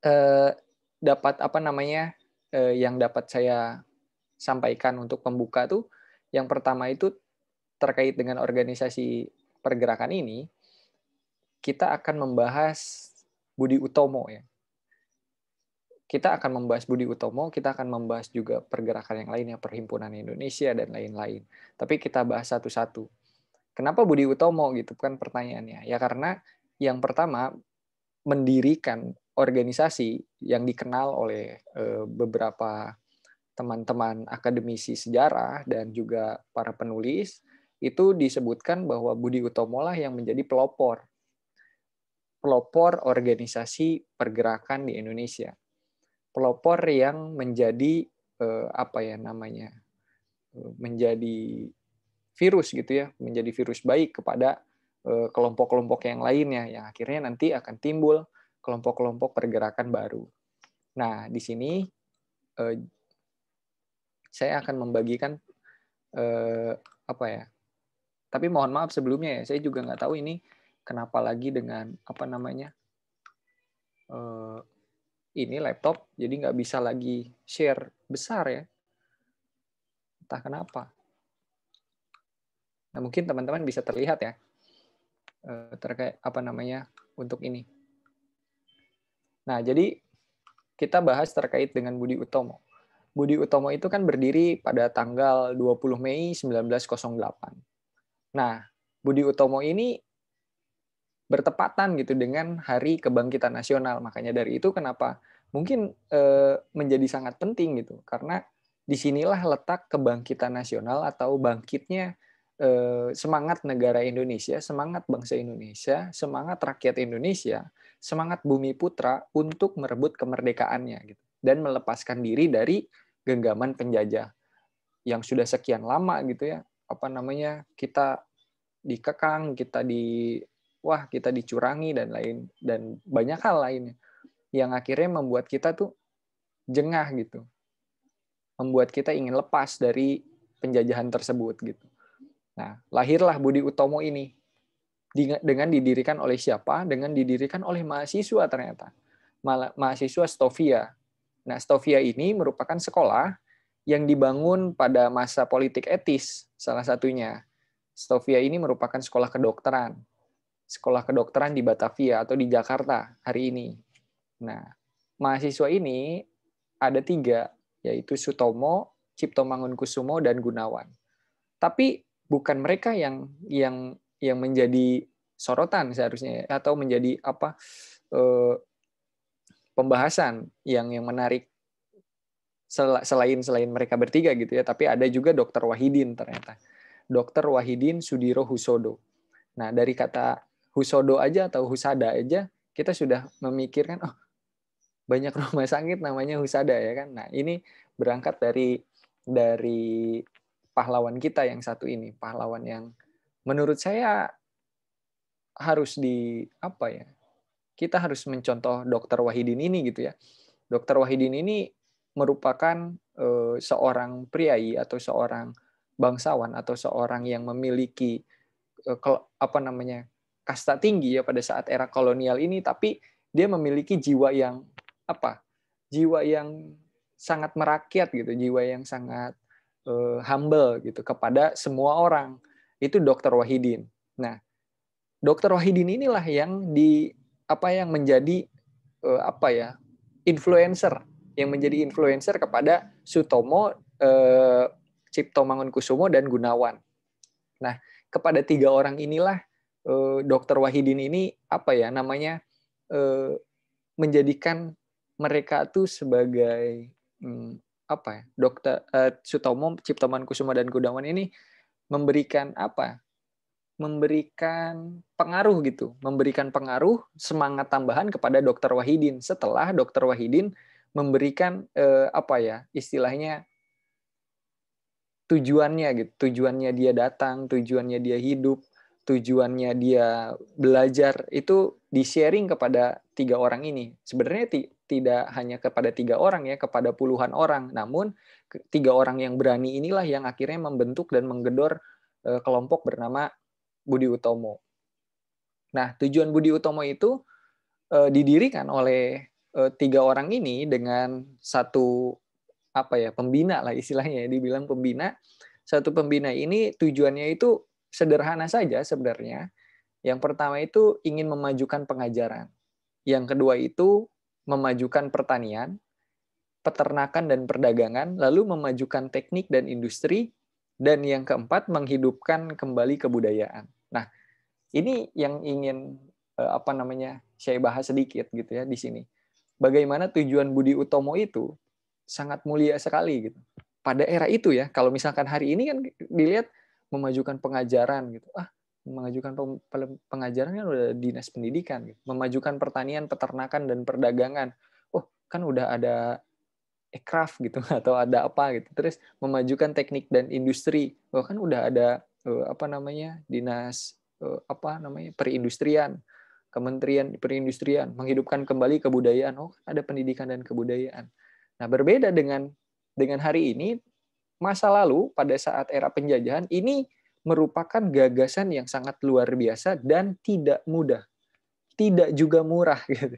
eee, dapat apa namanya, yang dapat saya sampaikan untuk pembuka tuh, yang pertama itu terkait dengan organisasi pergerakan ini, kita akan membahas Budi Utomo ya. Kita akan membahas Budi Utomo, kita akan membahas juga pergerakan yang lainnya, Perhimpunan Indonesia dan lain-lain. Tapi kita bahas satu-satu. Kenapa Budi Utomo gitu kan pertanyaannya? Ya karena yang pertama mendirikan organisasi yang dikenal oleh beberapa teman-teman akademisi sejarah dan juga para penulis, itu disebutkan bahwa Budi Utomo lah yang menjadi pelopor organisasi pergerakan di Indonesia. Pelopor yang menjadi apa ya namanya? Menjadi virus gitu ya, menjadi virus baik kepada kelompok-kelompok yang lainnya yang akhirnya nanti akan timbul kelompok-kelompok pergerakan baru. Nah, di sini saya akan membagikan apa ya? Tapi mohon maaf sebelumnya ya, saya juga nggak tahu ini kenapa lagi dengan apa namanya ini laptop, jadi nggak bisa lagi share besar ya, entah kenapa. Nah mungkin teman-teman bisa terlihat ya terkait apa namanya untuk ini. Nah jadi kita bahas terkait dengan Budi Utomo. Budi Utomo itu kan berdiri pada tanggal 20 Mei 1908. Nah, Budi Utomo ini bertepatan gitu dengan Hari Kebangkitan Nasional. Makanya dari itu kenapa mungkin menjadi sangat penting gitu. Karena disinilah letak kebangkitan nasional atau bangkitnya semangat negara Indonesia, semangat bangsa Indonesia, semangat rakyat Indonesia, semangat bumi putra untuk merebut kemerdekaannya gitu dan melepaskan diri dari genggaman penjajah yang sudah sekian lama gitu ya, apa namanya, kita dikekang, kita dicurangi dan lain dan banyak hal lainnya yang akhirnya membuat kita tuh jengah gitu, membuat kita ingin lepas dari penjajahan tersebut gitu. Nah, lahirlah Budi Utomo ini dengan didirikan oleh siapa? Dengan didirikan oleh mahasiswa ternyata. Mahasiswa Stovia. Nah, Stovia ini merupakan sekolah yang dibangun pada masa politik etis, salah satunya. Stovia ini merupakan sekolah kedokteran. Sekolah kedokteran di Batavia atau di Jakarta hari ini. Nah, mahasiswa ini ada 3, yaitu Sutomo, Cipto Mangunkusumo, dan Gunawan. Tapi bukan mereka yang menjadi sorotan seharusnya atau menjadi apa pembahasan yang menarik selain mereka bertiga gitu ya, tapi ada juga Dr. Wahidin ternyata. Dr. Wahidin Sudiro Husodo. Nah, dari kata Husodo aja atau Husada aja kita sudah memikirkan oh banyak rumah sakit namanya Husada ya kan. Nah, ini berangkat dari pahlawan kita yang satu ini, pahlawan yang menurut saya harus apa ya? Kita harus mencontoh Dr. Wahidin ini gitu ya. Dr. Wahidin ini merupakan seorang priai atau seorang bangsawan atau seorang yang memiliki apa namanya kasta tinggi ya pada saat era kolonial ini, tapi dia memiliki jiwa yang apa? Jiwa yang sangat merakyat gitu, jiwa yang sangat humble gitu kepada semua orang. Itu Dr. Wahidin. Nah, Dr. Wahidin inilah yang menjadi apa ya? Influencer, yang menjadi influencer kepada Sutomo, Cipto Mangunkusumo dan Gunawan. Nah, kepada 3 orang inilah Dr. Wahidin ini apa ya namanya menjadikan mereka tuh sebagai apa ya, Sutomo, Cipto Mangunkusumo dan Gunawan ini memberikan apa? Memberikan pengaruh gitu, memberikan pengaruh semangat tambahan kepada Dr. Wahidin setelah Dr. Wahidin memberikan apa ya istilahnya tujuannya gitu, tujuannya dia datang, tujuannya dia hidup, tujuannya dia belajar itu di-sharing kepada 3 orang ini. Sebenarnya tidak hanya kepada 3 orang ya, kepada puluhan orang. Namun 3 orang yang berani inilah yang akhirnya membentuk dan menggedor kelompok bernama Budi Utomo. Nah, tujuan Budi Utomo itu didirikan oleh tiga orang ini dengan satu pembina lah istilahnya, dibilang pembina. Satu pembina ini tujuannya itu sederhana saja sebenarnya. Yang pertama itu ingin memajukan pengajaran. Yang kedua itu memajukan pertanian, peternakan dan perdagangan, lalu memajukan teknik dan industri, dan yang keempat menghidupkan kembali kebudayaan. Nah, ini yang ingin saya bahas sedikit gitu ya di sini. Bagaimana tujuan Budi Utomo itu sangat mulia sekali gitu. Pada era itu ya, kalau misalkan hari ini kan dilihat memajukan pengajaran gitu. Memajukan pengajaran kan udah dinas pendidikan gitu. Memajukan pertanian, peternakan dan perdagangan. Oh, kan udah ada ekraf gitu atau ada apa gitu. Terus memajukan teknik dan industri. Oh, kan udah ada dinas perindustrian, Kementerian Perindustrian, menghidupkan kembali kebudayaan. Oh, ada pendidikan dan kebudayaan. Nah, berbeda dengan hari ini, masa lalu pada saat era penjajahan ini merupakan gagasan yang sangat luar biasa dan tidak mudah. Tidak juga murah gitu.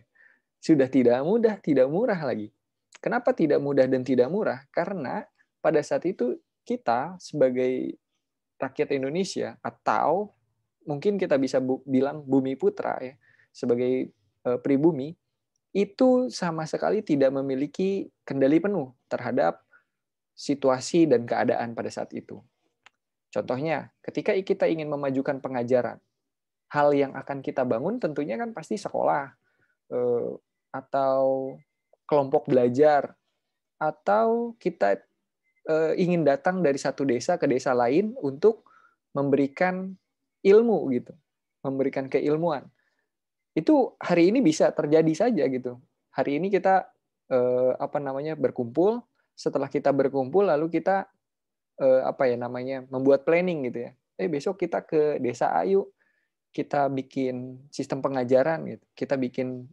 Sudah tidak mudah, tidak murah lagi. Kenapa tidak mudah dan tidak murah? Karena pada saat itu kita sebagai rakyat Indonesia atau mungkin kita bisa bilang bumi putra ya, sebagai pribumi, itu sama sekali tidak memiliki kendali penuh terhadap situasi dan keadaan pada saat itu. Contohnya, ketika kita ingin memajukan pengajaran, hal yang akan kita bangun tentunya kan pasti sekolah, atau kelompok belajar, atau kita ingin datang dari satu desa ke desa lain untuk memberikan ilmu gitu, memberikan keilmuan. Itu hari ini bisa terjadi saja gitu. Hari ini kita berkumpul, setelah kita berkumpul lalu kita membuat planning gitu ya. Besok kita ke desa A yuk, kita bikin sistem pengajaran gitu. Kita bikin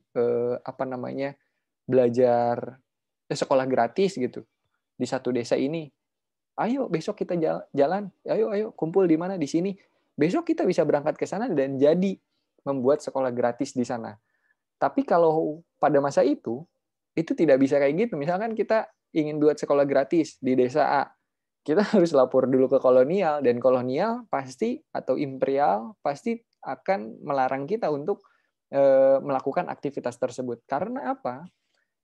belajar sekolah gratis gitu di satu desa ini. Ayo besok kita jalan. Ayo kumpul di mana? Di sini. Besok kita bisa berangkat ke sana dan jadi membuat sekolah gratis di sana. Tapi kalau pada masa itu tidak bisa kayak gitu. Misalkan kita ingin buat sekolah gratis di desa A, kita harus lapor dulu ke kolonial, dan kolonial pasti atau imperial pasti akan melarang kita untuk melakukan aktivitas tersebut. Karena apa?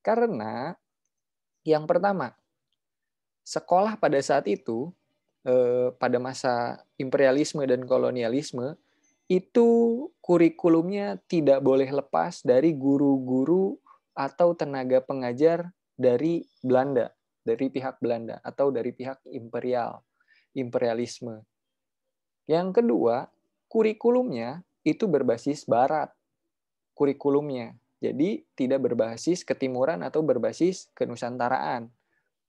Karena yang pertama, sekolah pada saat itu, pada masa imperialisme dan kolonialisme, itu kurikulumnya tidak boleh lepas dari guru-guru atau tenaga pengajar dari Belanda, dari pihak Belanda atau dari pihak imperialisme. Yang kedua, kurikulumnya itu berbasis barat. Kurikulumnya. Jadi tidak berbasis ketimuran atau berbasis kenusantaraan.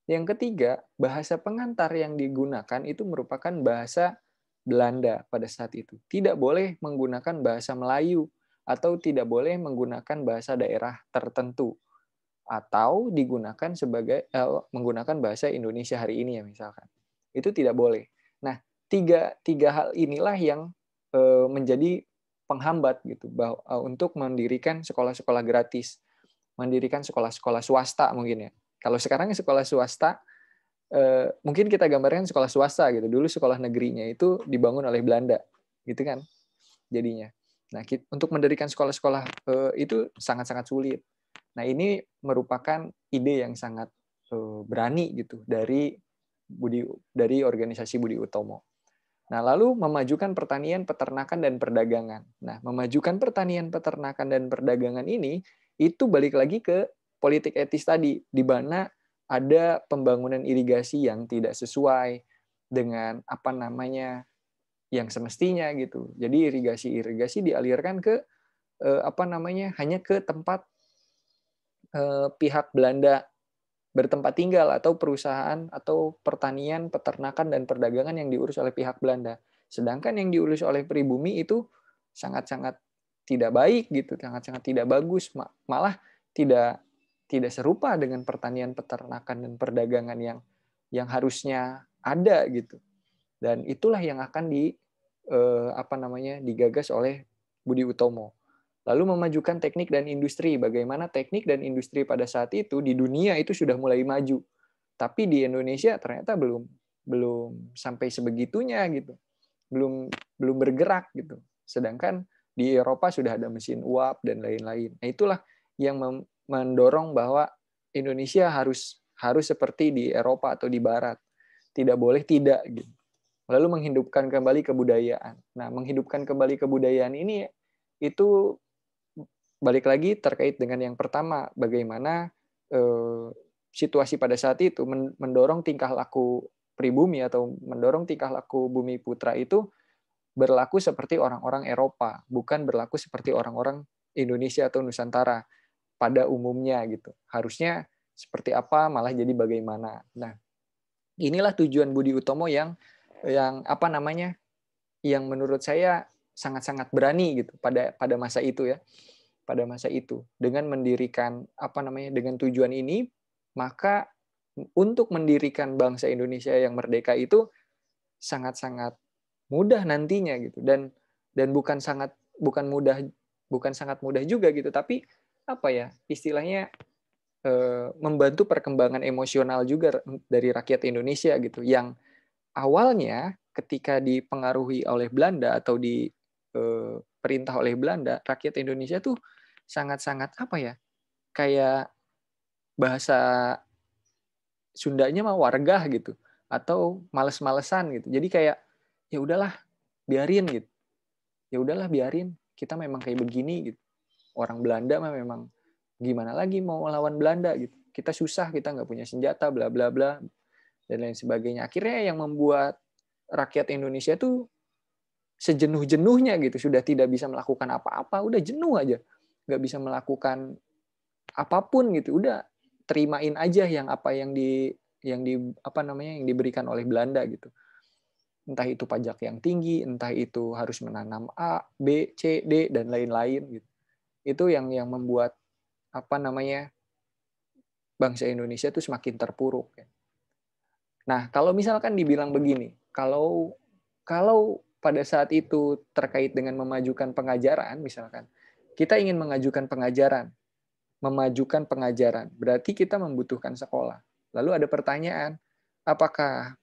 Yang ketiga, bahasa pengantar yang digunakan itu merupakan bahasa Belanda pada saat itu. Tidak boleh menggunakan bahasa Melayu atau tidak boleh menggunakan bahasa daerah tertentu atau digunakan menggunakan bahasa Indonesia hari ini ya misalkan. Itu tidak boleh. Nah, tiga hal inilah yang menjadi penghambat gitu untuk mendirikan sekolah-sekolah gratis, mendirikan sekolah-sekolah swasta mungkin ya. Kalau sekarang sekolah swasta mungkin kita gambarkan sekolah swasta gitu. Dulu sekolah negerinya itu dibangun oleh Belanda, gitu kan? Jadinya. Nah, untuk mendirikan sekolah-sekolah itu sangat-sangat sulit. Nah, ini merupakan ide yang sangat berani gitu dari organisasi Budi Utomo. Nah, lalu memajukan pertanian, peternakan dan perdagangan. Nah, memajukan pertanian, peternakan dan perdagangan ini itu balik lagi ke politik etis tadi, di mana ada pembangunan irigasi yang tidak sesuai dengan yang semestinya gitu. Jadi irigasi dialirkan ke hanya ke tempat pihak Belanda bertempat tinggal atau perusahaan atau pertanian, peternakan dan perdagangan yang diurus oleh pihak Belanda. Sedangkan yang diurus oleh pribumi itu sangat-sangat tidak baik gitu, sangat-sangat tidak bagus, malah tidak serupa dengan pertanian, peternakan dan perdagangan yang harusnya ada gitu. Dan itulah yang akan digagas oleh Budi Utomo. Lalu memajukan teknik dan industri. Bagaimana teknik dan industri pada saat itu di dunia itu sudah mulai maju. Tapi di Indonesia ternyata belum sampai sebegitunya gitu. Belum bergerak gitu. Sedangkan di Eropa sudah ada mesin uap dan lain-lain. Nah, itulah yang mendorong bahwa Indonesia harus seperti di Eropa atau di Barat. Tidak boleh tidak gitu. Lalu menghidupkan kembali kebudayaan. Nah, menghidupkan kembali kebudayaan ini itu balik lagi terkait dengan yang pertama, bagaimana situasi pada saat itu mendorong tingkah laku pribumi atau mendorong tingkah laku bumi putra itu berlaku seperti orang-orang Eropa, bukan berlaku seperti orang-orang Indonesia atau Nusantara pada umumnya gitu. Harusnya seperti apa, malah jadi bagaimana. Nah, inilah tujuan Budi Utomo yang apa namanya? Yang menurut saya sangat-sangat berani gitu pada masa itu ya. Pada masa itu dengan mendirikan apa namanya? Dengan tujuan ini, maka untuk mendirikan bangsa Indonesia yang merdeka itu sangat-sangat mudah nantinya gitu, dan bukan sangat mudah juga gitu, tapi apa ya istilahnya, membantu perkembangan emosional juga dari rakyat Indonesia gitu, yang awalnya ketika dipengaruhi oleh Belanda atau perintah oleh Belanda, rakyat Indonesia tuh sangat-sangat apa ya, kayak bahasa Sundanya mah wargah gitu, atau males-malesan gitu. Jadi kayak ya udahlah biarin gitu. Ya udahlah biarin, kita memang kayak begini gitu. Orang Belanda mah memang gimana lagi mau melawan Belanda gitu. Kita susah, kita nggak punya senjata, bla bla bla dan lain sebagainya. Akhirnya yang membuat rakyat Indonesia tuh sejenuh-jenuhnya gitu, sudah tidak bisa melakukan apa-apa, udah jenuh aja, nggak bisa melakukan apapun gitu, udah terimain aja yang apa yang apa namanya yang diberikan oleh Belanda gitu. Entah itu pajak yang tinggi, entah itu harus menanam A, B, C, D dan lain-lain gitu. Itu yang membuat apa namanya bangsa Indonesia itu semakin terpuruk. Nah, kalau misalkan dibilang begini, kalau pada saat itu terkait dengan memajukan pengajaran, misalkan kita ingin memajukan pengajaran, berarti kita membutuhkan sekolah. Lalu ada pertanyaan, apakah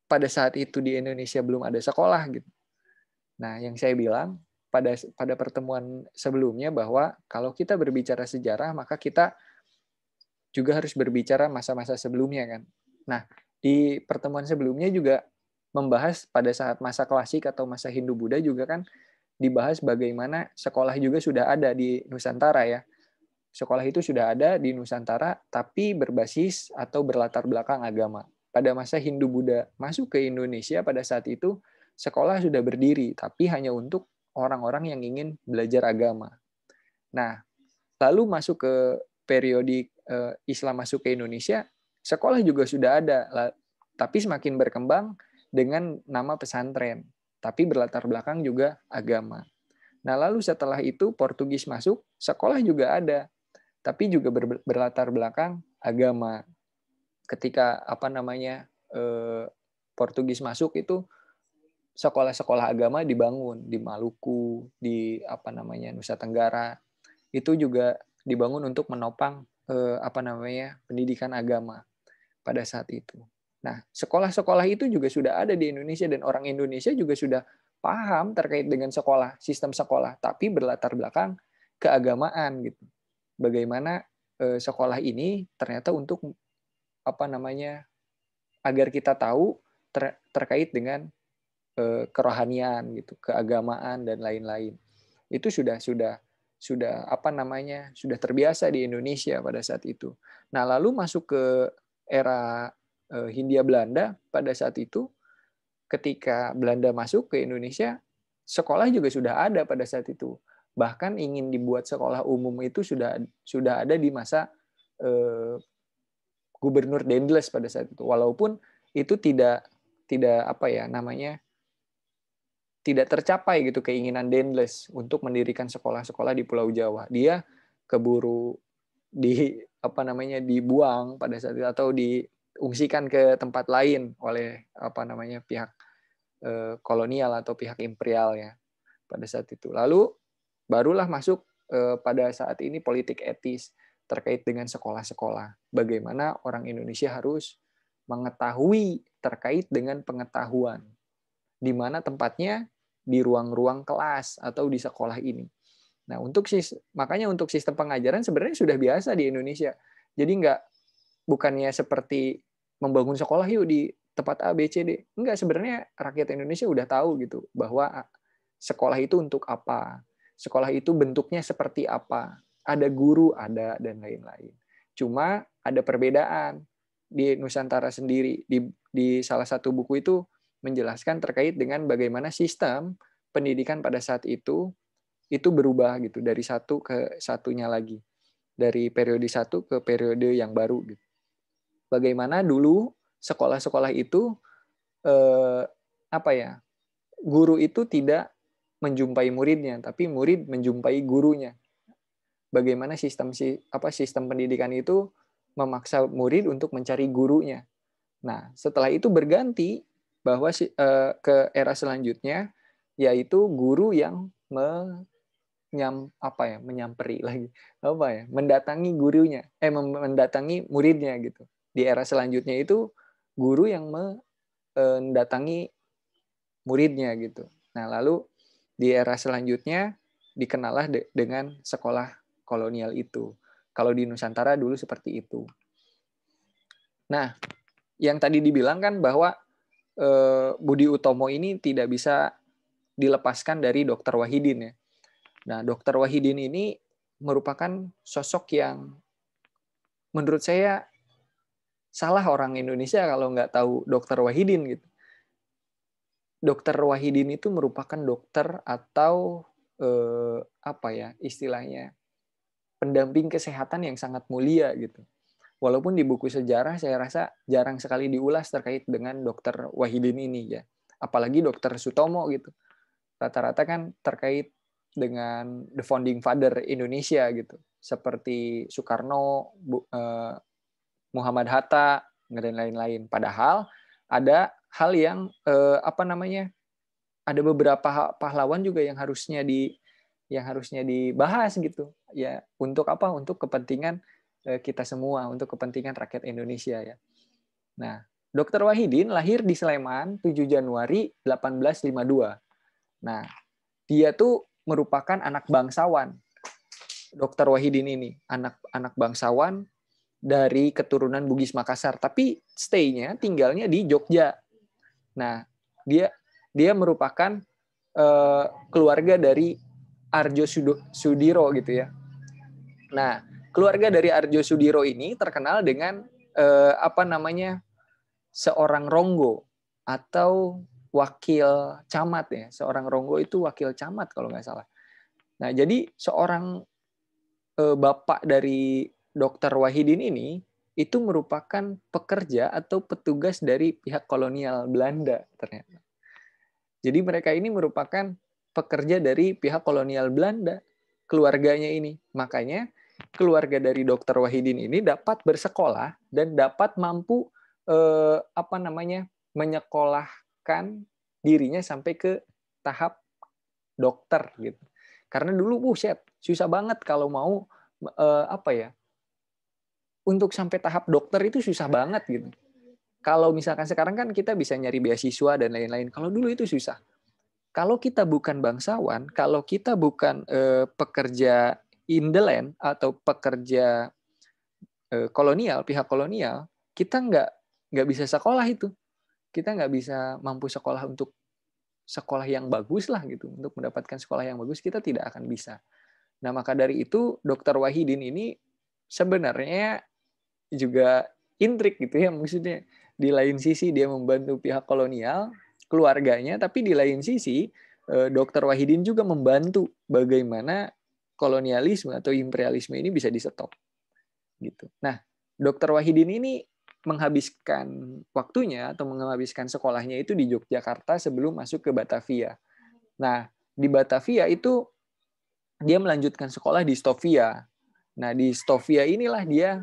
pada saat itu di Indonesia belum ada sekolah gitu? Nah, yang saya bilang pada pertemuan sebelumnya bahwa kalau kita berbicara sejarah, maka kita juga harus berbicara masa-masa sebelumnya kan. Nah, di pertemuan sebelumnya juga membahas pada saat masa klasik atau masa Hindu-Buddha juga kan dibahas bagaimana sekolah juga sudah ada di Nusantara ya. Sekolah itu sudah ada di Nusantara tapi berbasis atau berlatar belakang agama. Pada masa Hindu-Buddha masuk ke Indonesia pada saat itu, sekolah sudah berdiri tapi hanya untuk orang-orang yang ingin belajar agama. Nah, lalu masuk ke periode Islam masuk ke Indonesia, sekolah juga sudah ada, tapi semakin berkembang dengan nama pesantren, tapi berlatar belakang juga agama. Nah, lalu setelah itu Portugis masuk, sekolah juga ada, tapi juga berlatar belakang agama. Ketika apa namanya Portugis masuk itu sekolah-sekolah agama dibangun di Maluku, di apa namanya Nusa Tenggara, itu juga dibangun untuk menopang apa namanya pendidikan agama pada saat itu. Nah, sekolah-sekolah itu juga sudah ada di Indonesia dan orang Indonesia juga sudah paham terkait dengan sekolah, sistem sekolah, tapi berlatar belakang keagamaan gitu. Bagaimana sekolah ini ternyata untuk apa namanya agar kita tahu terkait dengan kerohanian gitu, keagamaan dan lain-lain. Itu sudah apa namanya sudah terbiasa di Indonesia pada saat itu. Nah, lalu masuk ke era Hindia Belanda pada saat itu, ketika Belanda masuk ke Indonesia, sekolah juga sudah ada pada saat itu. Bahkan ingin dibuat sekolah umum itu sudah ada di masa Gubernur Dendles pada saat itu. Walaupun itu tidak apa ya namanya tidak tercapai gitu keinginan Dendles untuk mendirikan sekolah-sekolah di Pulau Jawa. Dia keburu apa namanya dibuang pada saat itu atau diungsikan ke tempat lain oleh apa namanya pihak kolonial atau pihak imperial ya pada saat itu. Lalu barulah masuk pada saat ini politik etis terkait dengan sekolah-sekolah. Bagaimana orang Indonesia harus mengetahui terkait dengan pengetahuan. Di mana tempatnya di ruang-ruang kelas atau di sekolah ini. Nah, makanya untuk sistem pengajaran sebenarnya sudah biasa di Indonesia. Jadi bukannya seperti membangun sekolah yuk di tempat A, B, C, D. Enggak, sebenarnya rakyat Indonesia udah tahu gitu bahwa sekolah itu untuk apa. Sekolah itu bentuknya seperti apa. Ada guru, ada, dan lain-lain. Cuma ada perbedaan di Nusantara sendiri. Di salah satu buku itu menjelaskan terkait dengan bagaimana sistem pendidikan pada saat itu berubah gitu dari satu ke satunya lagi, dari periode satu ke periode yang baru gitu. Bagaimana dulu sekolah-sekolah itu guru itu tidak menjumpai muridnya, tapi murid menjumpai gurunya. Bagaimana sistem pendidikan itu memaksa murid untuk mencari gurunya. Nah, setelah itu berganti bahwa ke era selanjutnya, yaitu guru yang mendatangi gurunya, mendatangi muridnya gitu. Di era selanjutnya itu guru yang mendatangi muridnya gitu. Nah, lalu di era selanjutnya dikenallah dengan sekolah kolonial itu. Kalau di Nusantara dulu seperti itu. Nah, yang tadi dibilang kan bahwa Budi Utomo ini tidak bisa dilepaskan dari Dr. Wahidin ya. Nah, Dr. Wahidin ini merupakan sosok yang menurut saya salah orang Indonesia kalau nggak tahu Dr. Wahidin gitu. Dr. Wahidin itu merupakan dokter atau istilahnya pendamping kesehatan yang sangat mulia gitu. Walaupun di buku sejarah saya rasa jarang sekali diulas terkait dengan Dr. Wahidin ini ya. Apalagi Dr. Sutomo gitu. Rata-rata kan terkait dengan the founding father Indonesia gitu. Seperti Soekarno, Muhammad Hatta dan lain-lain. Padahal ada hal yang ada beberapa pahlawan juga yang harusnya dibahas gitu. Ya, untuk apa? Untuk kepentingan kita semua, untuk kepentingan rakyat Indonesia ya. Nah, Dr. Wahidin lahir di Sleman 7 Januari 1852. Nah, dia tuh merupakan anak bangsawan. Dr. Wahidin ini anak bangsawan dari keturunan Bugis Makassar, tapi tinggalnya di Jogja. Nah, dia merupakan keluarga dari Arjo Sudiro gitu ya. Nah, keluarga dari Arjo Sudiro ini terkenal dengan seorang ronggo atau wakil camat ya. Seorang ronggo itu wakil camat kalau nggak salah. Nah, jadi seorang bapak dari Dr. Wahidin ini itu merupakan pekerja atau petugas dari pihak kolonial Belanda ternyata. Jadi mereka ini merupakan pekerja dari pihak kolonial Belanda, keluarganya ini. Makanya keluarga dari Dr. Wahidin ini dapat bersekolah dan dapat mampu menyekolahkan dirinya sampai ke tahap dokter gitu. Karena dulu susah banget kalau mau untuk sampai tahap dokter itu susah banget gitu. Kalau misalkan sekarang kan kita bisa nyari beasiswa dan lain-lain. Kalau dulu itu susah. Kalau kita bukan bangsawan, kalau kita bukan pekerja in the land atau pekerja kolonial, pihak kolonial, kita nggak bisa sekolah itu. Kita nggak bisa mampu sekolah untuk sekolah yang bagus lah gitu. Untuk mendapatkan sekolah yang bagus kita tidak akan bisa. Nah, maka dari itu Dr. Wahidin ini sebenarnya juga intrik gitu ya, maksudnya di lain sisi dia membantu pihak kolonial, keluarganya, tapi di lain sisi Dr. Wahidin juga membantu bagaimana kolonialisme atau imperialisme ini bisa di-stop. Gitu. Nah, Dr. Wahidin ini menghabiskan waktunya atau menghabiskan sekolahnya itu di Yogyakarta sebelum masuk ke Batavia. Nah, di Batavia itu dia melanjutkan sekolah di Stovia. Nah, di Stovia inilah dia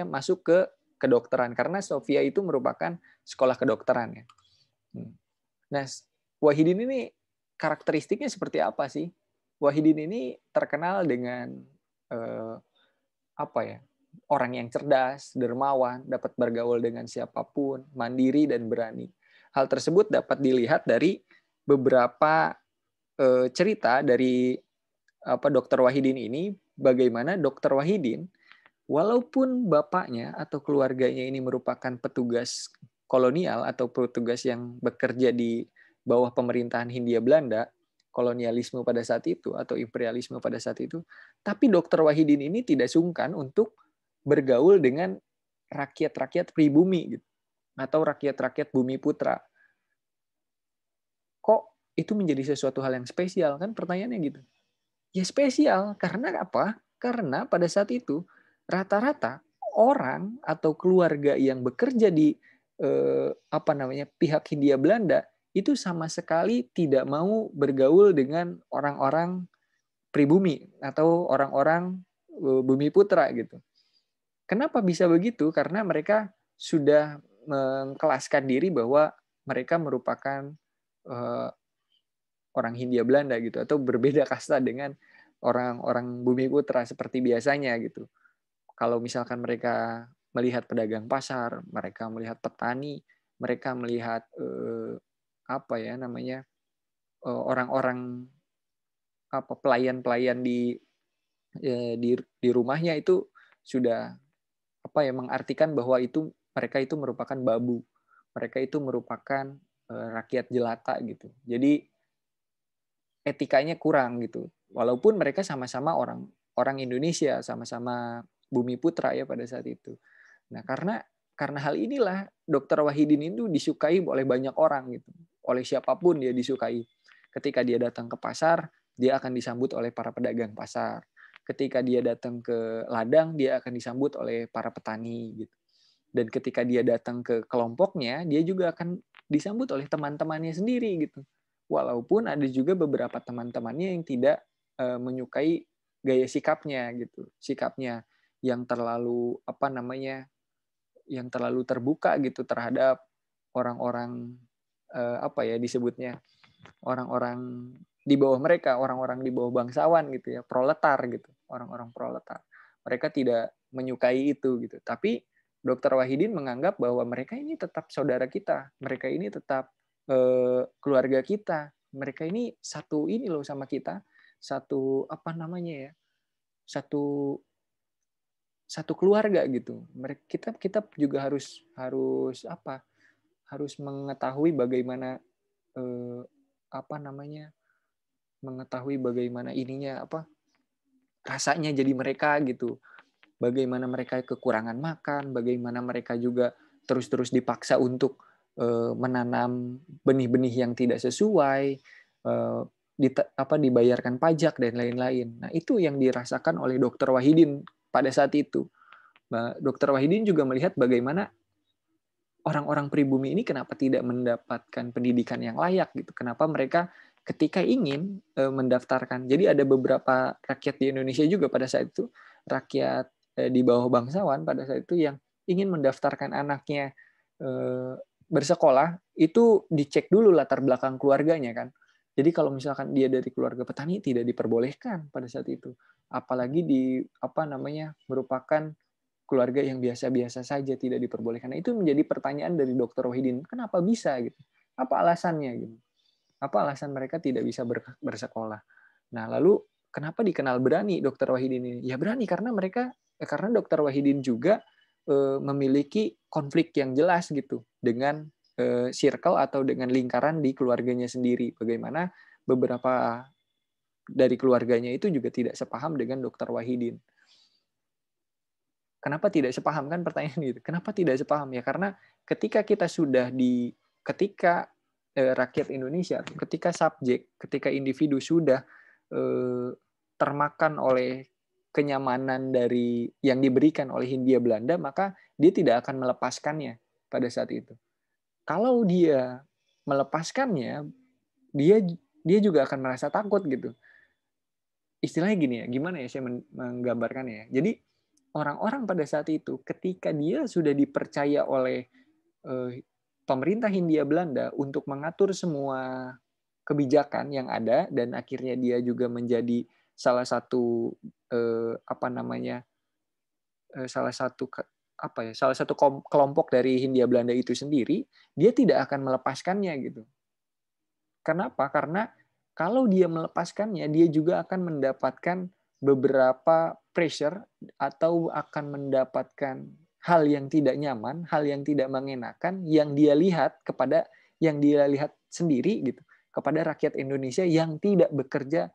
masuk ke kedokteran karena Stovia itu merupakan sekolah kedokteran ya. Nah, Wahidin ini karakteristiknya seperti apa sih? Wahidin ini terkenal dengan apa ya? Orang yang cerdas, dermawan, dapat bergaul dengan siapapun, mandiri dan berani. Hal tersebut dapat dilihat dari beberapa cerita dari Dr. Wahidin ini, bagaimana Dr. Wahidin walaupun bapaknya atau keluarganya ini merupakan petugas kolonial atau petugas yang bekerja di bawah pemerintahan Hindia Belanda, kolonialisme pada saat itu atau imperialisme pada saat itu, tapi Dr. Wahidin ini tidak sungkan untuk bergaul dengan rakyat-rakyat pribumi gitu, atau rakyat-rakyat bumi putra. Kok itu menjadi sesuatu hal yang spesial kan, pertanyaannya gitu. Ya spesial karena apa? Karena pada saat itu rata-rata orang atau keluarga yang bekerja di pihak Hindia Belanda itu sama sekali tidak mau bergaul dengan orang-orang pribumi atau orang-orang bumi putra gitu. Kenapa bisa begitu? Karena mereka sudah mengkelaskan diri bahwa mereka merupakan orang Hindia Belanda gitu, atau berbeda kasta dengan orang-orang bumi putra seperti biasanya gitu. Kalau misalkan mereka melihat pedagang pasar, mereka melihat petani, mereka melihat orang-orang pelayan-pelayan di rumahnya itu sudah mengartikan bahwa mereka itu merupakan babu, mereka itu merupakan rakyat jelata gitu. Jadi etikanya kurang gitu. Walaupun mereka sama-sama orang Indonesia, sama-sama bumi putra ya pada saat itu. Nah, karena hal inilah Dr. Wahidin itu disukai oleh banyak orang gitu. Oleh siapapun dia disukai. Ketika dia datang ke pasar, dia akan disambut oleh para pedagang pasar. Ketika dia datang ke ladang, dia akan disambut oleh para petani gitu. Dan ketika dia datang ke kelompoknya, dia juga akan disambut oleh teman-temannya sendiri gitu. Walaupun ada juga beberapa teman-temannya yang tidak menyukai gaya sikapnya gitu. Sikapnya yang terlalu yang terlalu terbuka gitu terhadap orang-orang disebutnya orang-orang di bawah mereka, orang-orang di bawah bangsawan gitu ya, proletar gitu, orang-orang proletar. Mereka tidak menyukai itu gitu. Tapi Dr. Wahidin menganggap bahwa mereka ini tetap saudara kita, mereka ini tetap keluarga kita, mereka ini satu ini loh sama kita, satu satu keluarga gitu. Kita juga harus mengetahui bagaimana mengetahui bagaimana rasanya jadi mereka gitu. Bagaimana mereka kekurangan makan, bagaimana mereka juga terus-terus dipaksa untuk menanam benih-benih yang tidak sesuai, dibayarkan pajak dan lain-lain. Nah, itu yang dirasakan oleh Dr. Wahidin pada saat itu. Dr. Wahidin juga melihat bagaimana orang-orang pribumi ini kenapa tidak mendapatkan pendidikan yang layak gitu. Kenapa mereka ketika ingin mendaftarkan. Jadi ada beberapa rakyat di Indonesia juga pada saat itu, rakyat di bawah bangsawan pada saat itu yang ingin mendaftarkan anaknya bersekolah, itu dicek dulu latar belakang keluarganya kan. Jadi kalau misalkan dia dari keluarga petani tidak diperbolehkan pada saat itu. Apalagi merupakan keluarga yang biasa-biasa saja tidak diperbolehkan. Nah, itu menjadi pertanyaan dari Dr. Wahidin, kenapa bisa gitu? Apa alasannya gitu? Apa alasan mereka tidak bisa bersekolah? Nah, lalu kenapa dikenal berani Dr. Wahidin ini? Ya berani karena Dr. Wahidin juga memiliki konflik yang jelas gitu dengan circle atau dengan lingkaran di keluarganya sendiri. Bagaimana beberapa dari keluarganya itu juga tidak sepaham dengan Dr. Wahidin. Kenapa tidak sepaham kan pertanyaan gitu? Kenapa tidak sepaham ya? Karena ketika rakyat Indonesia, ketika subjek, ketika individu sudah termakan oleh kenyamanan dari yang diberikan oleh Hindia Belanda, maka dia tidak akan melepaskannya pada saat itu. Kalau dia melepaskannya, dia juga akan merasa takut gitu. Istilahnya gini ya, gimana ya saya menggambarkannya ya. Jadi orang-orang pada saat itu ketika dia sudah dipercaya oleh pemerintah Hindia Belanda untuk mengatur semua kebijakan yang ada, dan akhirnya dia juga menjadi salah satu salah satu kelompok dari Hindia Belanda itu sendiri, dia tidak akan melepaskannya gitu. Kenapa? Karena kalau dia melepaskannya, dia juga akan mendapatkan beberapa pressure atau akan mendapatkan hal yang tidak nyaman, hal yang tidak mengenakan yang dia lihat sendiri gitu kepada rakyat Indonesia yang tidak bekerja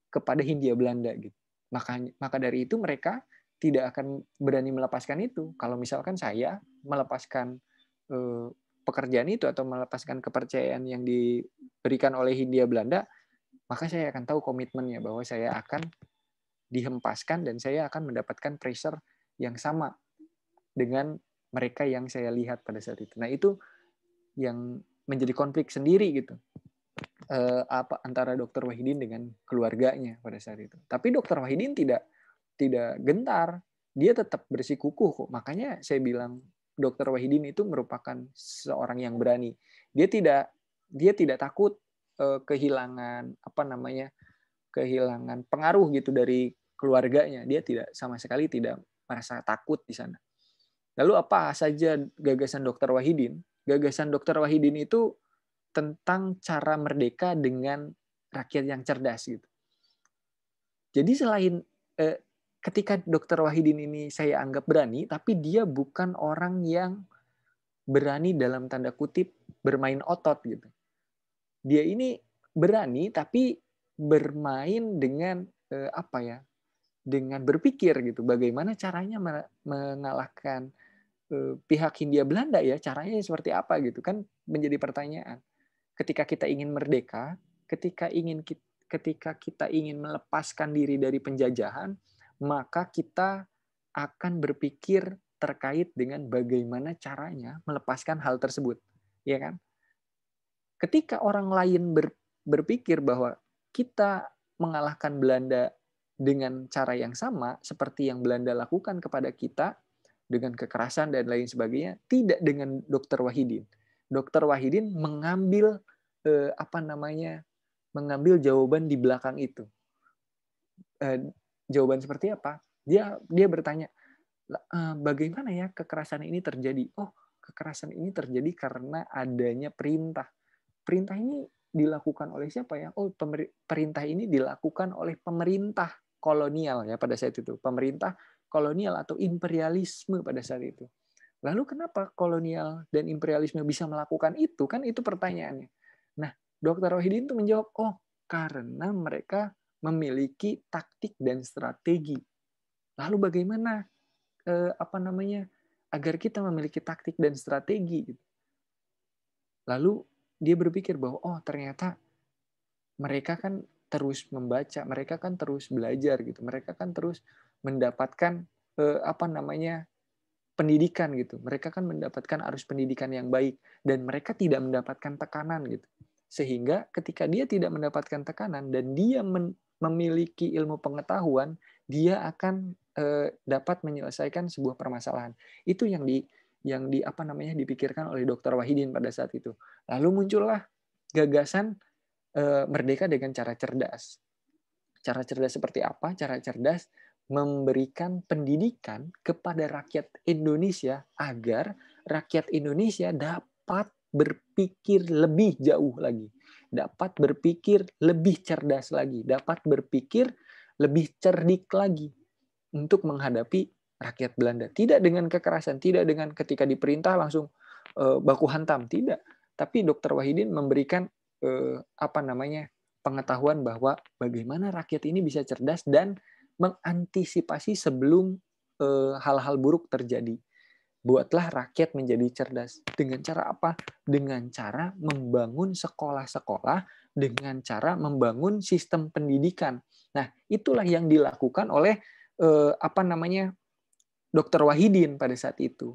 kepada Hindia Belanda gitu. Maka dari itu mereka tidak akan berani melepaskan itu. Kalau misalkan saya melepaskan pekerjaan itu atau melepaskan kepercayaan yang diberikan oleh Hindia Belanda, maka saya akan tahu komitmennya bahwa saya akan dihempaskan dan saya akan mendapatkan pressure yang sama dengan mereka yang saya lihat pada saat itu. Nah, itu yang menjadi konflik sendiri gitu. Antara Dr. Wahidin dengan keluarganya pada saat itu. Tapi Dr. Wahidin tidak gentar. Dia tetap bersikukuh kok. Makanya saya bilang Dr. Wahidin itu merupakan seorang yang berani. Dia tidak takut kehilangan pengaruh gitu dari keluarganya. Dia sama sekali tidak merasa takut di sana. Lalu apa saja gagasan Dr. Wahidin? Gagasan Dr. Wahidin itu tentang cara merdeka dengan rakyat yang cerdas gitu. Jadi selain ketika Dr. Wahidin ini saya anggap berani, tapi dia bukan orang yang berani dalam tanda kutip bermain otot gitu. Dia ini berani tapi bermain dengan dengan berpikir gitu. Bagaimana caranya mengalahkan pihak Hindia Belanda ya? Caranya seperti apa gitu kan menjadi pertanyaan. Ketika kita ingin merdeka, ketika kita ingin melepaskan diri dari penjajahan, maka kita akan berpikir terkait dengan bagaimana caranya melepaskan hal tersebut, ya kan? Ketika orang lain berpikir bahwa kita mengalahkan Belanda dengan cara yang sama seperti yang Belanda lakukan kepada kita dengan kekerasan dan lain sebagainya, tidak dengan Dr. Wahidin. Dr. Wahidin mengambil mengambil jawaban di belakang itu. Jawaban seperti apa? Dia bertanya, bagaimana ya kekerasan ini terjadi? Oh, kekerasan ini terjadi karena adanya perintah. Perintah ini dilakukan oleh siapa ya? Oh, perintah ini dilakukan oleh pemerintah kolonial ya pada saat itu. Pemerintah kolonial atau imperialisme pada saat itu. Lalu kenapa kolonial dan imperialisme bisa melakukan itu? Kan itu pertanyaannya. Nah, Dr. Wahidin itu menjawab, oh, karena mereka memiliki taktik dan strategi. Lalu bagaimana agar kita memiliki taktik dan strategi? Lalu dia berpikir bahwa oh, ternyata mereka kan terus membaca, mereka kan terus belajar gitu. Mereka kan terus mendapatkan pendidikan gitu. Mereka kan mendapatkan arus pendidikan yang baik dan mereka tidak mendapatkan tekanan gitu. Sehingga ketika dia tidak mendapatkan tekanan dan dia memiliki ilmu pengetahuan, dia akan dapat menyelesaikan sebuah permasalahan. Itu yang dipikirkan oleh Dr. Wahidin pada saat itu. Lalu muncullah gagasan merdeka dengan cara cerdas. Cara cerdas seperti apa? Cara cerdas memberikan pendidikan kepada rakyat Indonesia agar rakyat Indonesia dapat berpikir lebih jauh lagi, dapat berpikir lebih cerdas lagi, dapat berpikir lebih cerdik lagi untuk menghadapi rakyat Belanda. Tidak dengan kekerasan, tidak dengan ketika diperintah langsung baku hantam, tidak. Tapi Dr. Wahidin memberikan pengetahuan bahwa bagaimana rakyat ini bisa cerdas dan mengantisipasi sebelum hal-hal buruk terjadi. Buatlah rakyat menjadi cerdas. Dengan cara apa? Dengan cara membangun sekolah-sekolah, dengan cara membangun sistem pendidikan. Nah, itulah yang dilakukan oleh Dr. Wahidin pada saat itu.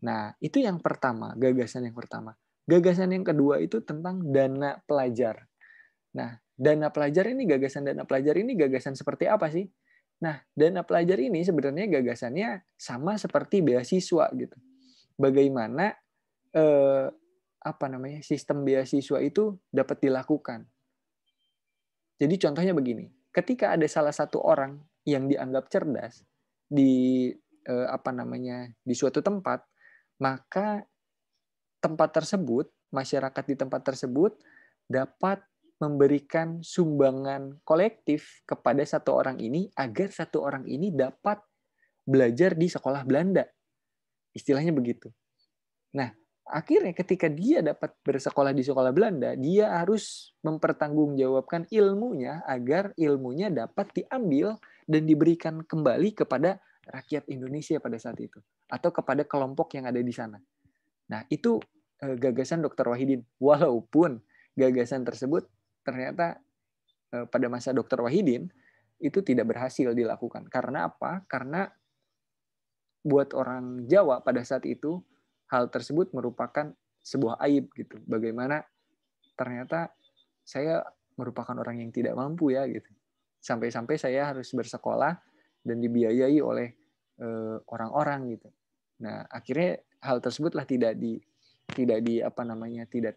Nah, itu yang pertama, gagasan yang pertama. Gagasan yang kedua itu tentang dana pelajar. Nah, gagasan dana pelajar ini gagasan seperti apa sih? Nah, dana pelajar ini sebenarnya gagasannya sama seperti beasiswa gitu. Bagaimana sistem beasiswa itu dapat dilakukan? Jadi contohnya begini, ketika ada salah satu orang yang dianggap cerdas di di suatu tempat, maka tempat tersebut, masyarakat di tempat tersebut dapat memberikan sumbangan kolektif kepada satu orang ini agar satu orang ini dapat belajar di sekolah Belanda. Istilahnya begitu. Nah, akhirnya ketika dia dapat bersekolah di sekolah Belanda, dia harus mempertanggungjawabkan ilmunya agar ilmunya dapat diambil dan diberikan kembali kepada rakyat Indonesia pada saat itu atau kepada kelompok yang ada di sana. Nah, itu gagasan Dr. Wahidin. Walaupun gagasan tersebut ternyata pada masa Dr. Wahidin itu tidak berhasil dilakukan. Karena apa? Karena buat orang Jawa pada saat itu hal tersebut merupakan sebuah aib gitu. Bagaimana ternyata saya merupakan orang yang tidak mampu ya gitu. Sampai-sampai saya harus bersekolah dan dibiayai oleh orang-orang gitu. Nah, akhirnya hal tersebutlah tidak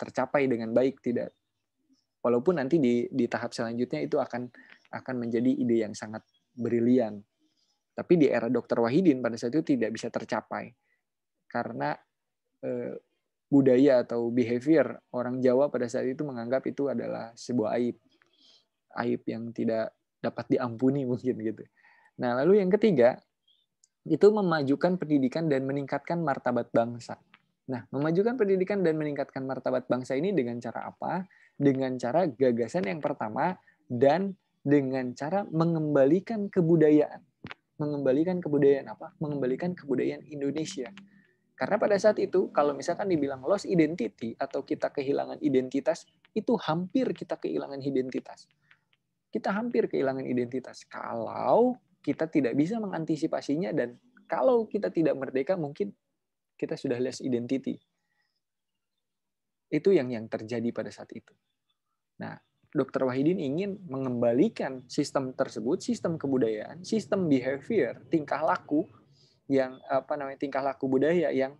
tercapai dengan baik, tidak. Walaupun nanti di tahap selanjutnya itu akan menjadi ide yang sangat brilian. Tapi di era Dr. Wahidin pada saat itu tidak bisa tercapai karena budaya atau behavior orang Jawa pada saat itu menganggap itu adalah sebuah aib yang tidak dapat diampuni mungkin gitu. Nah, lalu yang ketiga itu memajukan pendidikan dan meningkatkan martabat bangsa. Nah, memajukan pendidikan dan meningkatkan martabat bangsa ini dengan cara apa? Dengan cara gagasan yang pertama dan dengan cara mengembalikan kebudayaan. Mengembalikan kebudayaan apa? Mengembalikan kebudayaan Indonesia. Karena pada saat itu, kalau misalkan dibilang lost identity atau kita kehilangan identitas, itu hampir kita kehilangan identitas. Kita hampir kehilangan identitas. Kalau kita tidak bisa mengantisipasinya dan kalau kita tidak merdeka, mungkin kita sudah lost identity. Itu yang terjadi pada saat itu. Nah, Dr. Wahidin ingin mengembalikan sistem tersebut, sistem kebudayaan, sistem behavior, tingkah laku tingkah laku budaya yang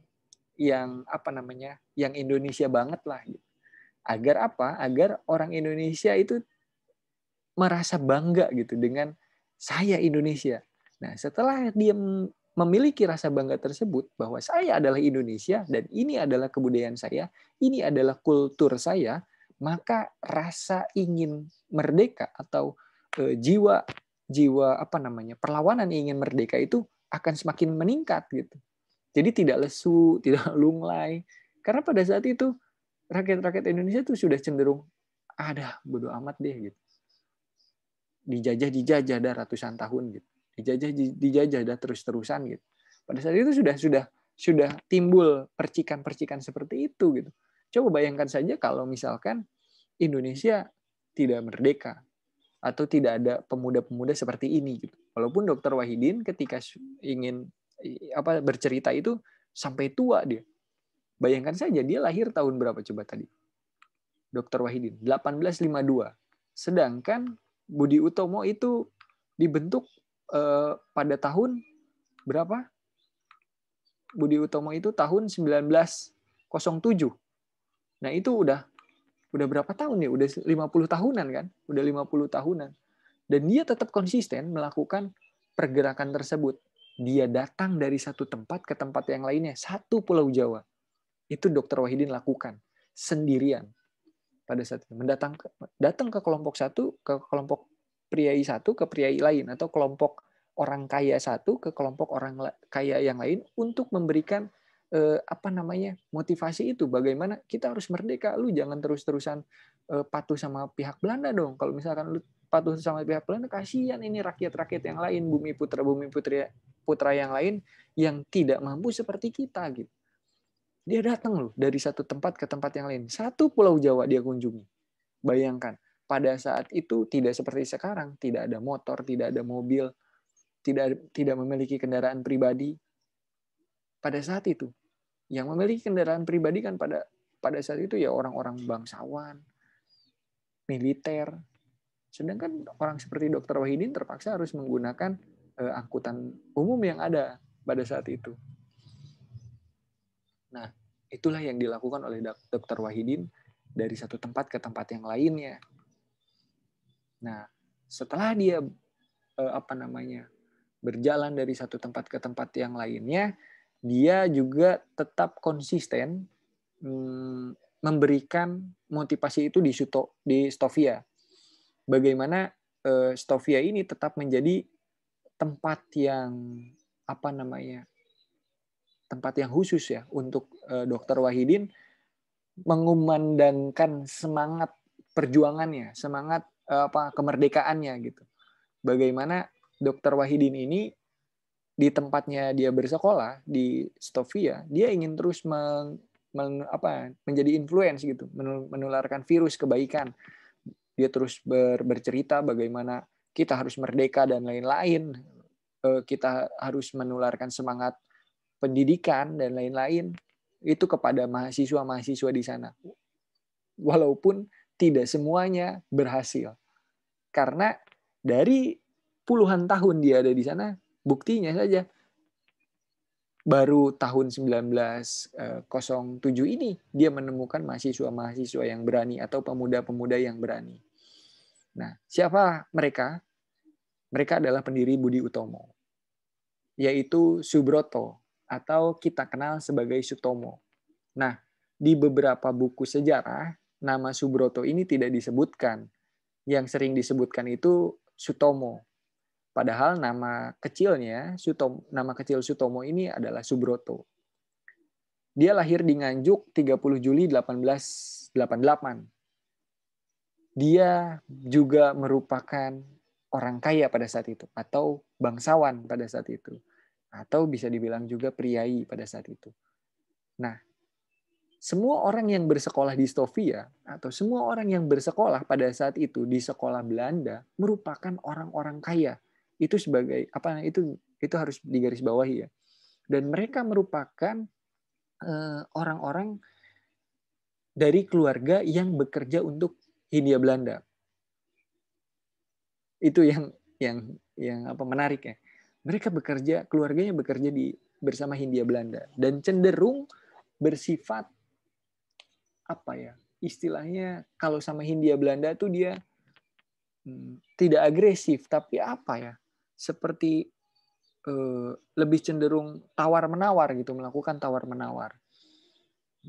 Indonesia banget lah. Agar apa? Agar orang Indonesia itu merasa bangga gitu dengan saya Indonesia. Nah, setelah dia memiliki rasa bangga tersebut bahwa saya adalah Indonesia dan ini adalah kebudayaan saya, ini adalah kultur saya, maka rasa ingin merdeka atau jiwa perlawanan ingin merdeka itu akan semakin meningkat gitu. Jadi tidak lesu, tidak lunglai. Karena pada saat itu rakyat-rakyat Indonesia itu sudah cenderung bodo amat deh gitu. Dijajah dah ratusan tahun gitu. Dijajah dah terus-terusan gitu. Pada saat itu sudah timbul percikan-percikan seperti itu gitu. Coba bayangkan saja kalau misalkan Indonesia tidak merdeka atau tidak ada pemuda-pemuda seperti ini gitu. Walaupun Dr. Wahidin ketika ingin bercerita itu sampai tua dia. Bayangkan saja dia lahir tahun berapa coba tadi? Dr. Wahidin 1852. Sedangkan Budi Utomo itu dibentuk pada tahun berapa? Budi Utomo itu tahun 1907. Nah, itu udah berapa tahun ya? Udah 50 tahunan kan? Udah 50 tahunan. Dan dia tetap konsisten melakukan pergerakan tersebut. Dia datang dari satu tempat ke tempat yang lainnya, satu pulau Jawa. Itu Dr. Wahidin lakukan sendirian. Pada saat itu datang ke kelompok satu, ke kelompok priai satu, ke priai lain, atau kelompok orang kaya satu ke kelompok orang kaya yang lain untuk memberikan motivasi itu. Bagaimana kita harus merdeka, lu jangan terus-terusan patuh sama pihak Belanda dong. Kalau misalkan lu patuh sama pihak Belanda, kasihan ini rakyat-rakyat yang lain, bumi putra yang lain yang tidak mampu seperti kita gitu. Dia datang loh dari satu tempat ke tempat yang lain. Satu pulau Jawa dia kunjungi. Bayangkan, pada saat itu tidak seperti sekarang, tidak ada motor, tidak ada mobil, tidak memiliki kendaraan pribadi. Pada saat itu, yang memiliki kendaraan pribadi kan pada saat itu ya orang-orang bangsawan, militer. Sedangkan orang seperti Dr. Wahidin terpaksa harus menggunakan angkutan umum yang ada pada saat itu. Nah, itulah yang dilakukan oleh Dr. Wahidin dari satu tempat ke tempat yang lainnya. Nah, setelah dia berjalan dari satu tempat ke tempat yang lainnya, dia juga tetap konsisten memberikan motivasi itu di Stovia. Bagaimana Stovia ini tetap menjadi tempat yang tempat yang khusus ya untuk Dr. Wahidin mengumandangkan semangat perjuangannya, semangat kemerdekaannya gitu. Bagaimana Dr. Wahidin ini di tempatnya dia bersekolah di Stovia, dia ingin terus menjadi influence gitu, menularkan virus kebaikan. Dia terus bercerita bagaimana kita harus merdeka dan lain-lain. Kita harus menularkan semangat pendidikan dan lain-lain itu kepada mahasiswa-mahasiswa di sana. Walaupun tidak semuanya berhasil. Karena dari puluhan tahun dia ada di sana, buktinya saja baru tahun 1907 ini dia menemukan mahasiswa-mahasiswa yang berani atau pemuda-pemuda yang berani. Nah, siapa mereka? Mereka adalah pendiri Budi Utomo, yaitu Subroto atau kita kenal sebagai Sutomo. Nah, di beberapa buku sejarah, nama Subroto ini tidak disebutkan. Yang sering disebutkan itu Sutomo. Padahal nama kecil Sutomo ini adalah Subroto. Dia lahir di Nganjuk 30 Juli 1888. Dia juga merupakan orang kaya pada saat itu, atau bangsawan pada saat itu. Atau bisa dibilang juga priai pada saat itu. Nah, semua orang yang bersekolah di Stovia, atau semua orang yang bersekolah pada saat itu di sekolah Belanda, merupakan orang-orang kaya. Itu sebagai itu harus digarisbawahi ya. Dan mereka merupakan orang-orang dari keluarga yang bekerja untuk Hindia Belanda. Itu yang menarik ya. Mereka keluarganya bekerja bersama Hindia Belanda dan cenderung bersifat istilahnya kalau sama Hindia Belanda tuh dia tidak agresif, tapi seperti lebih cenderung tawar-menawar gitu, melakukan tawar-menawar.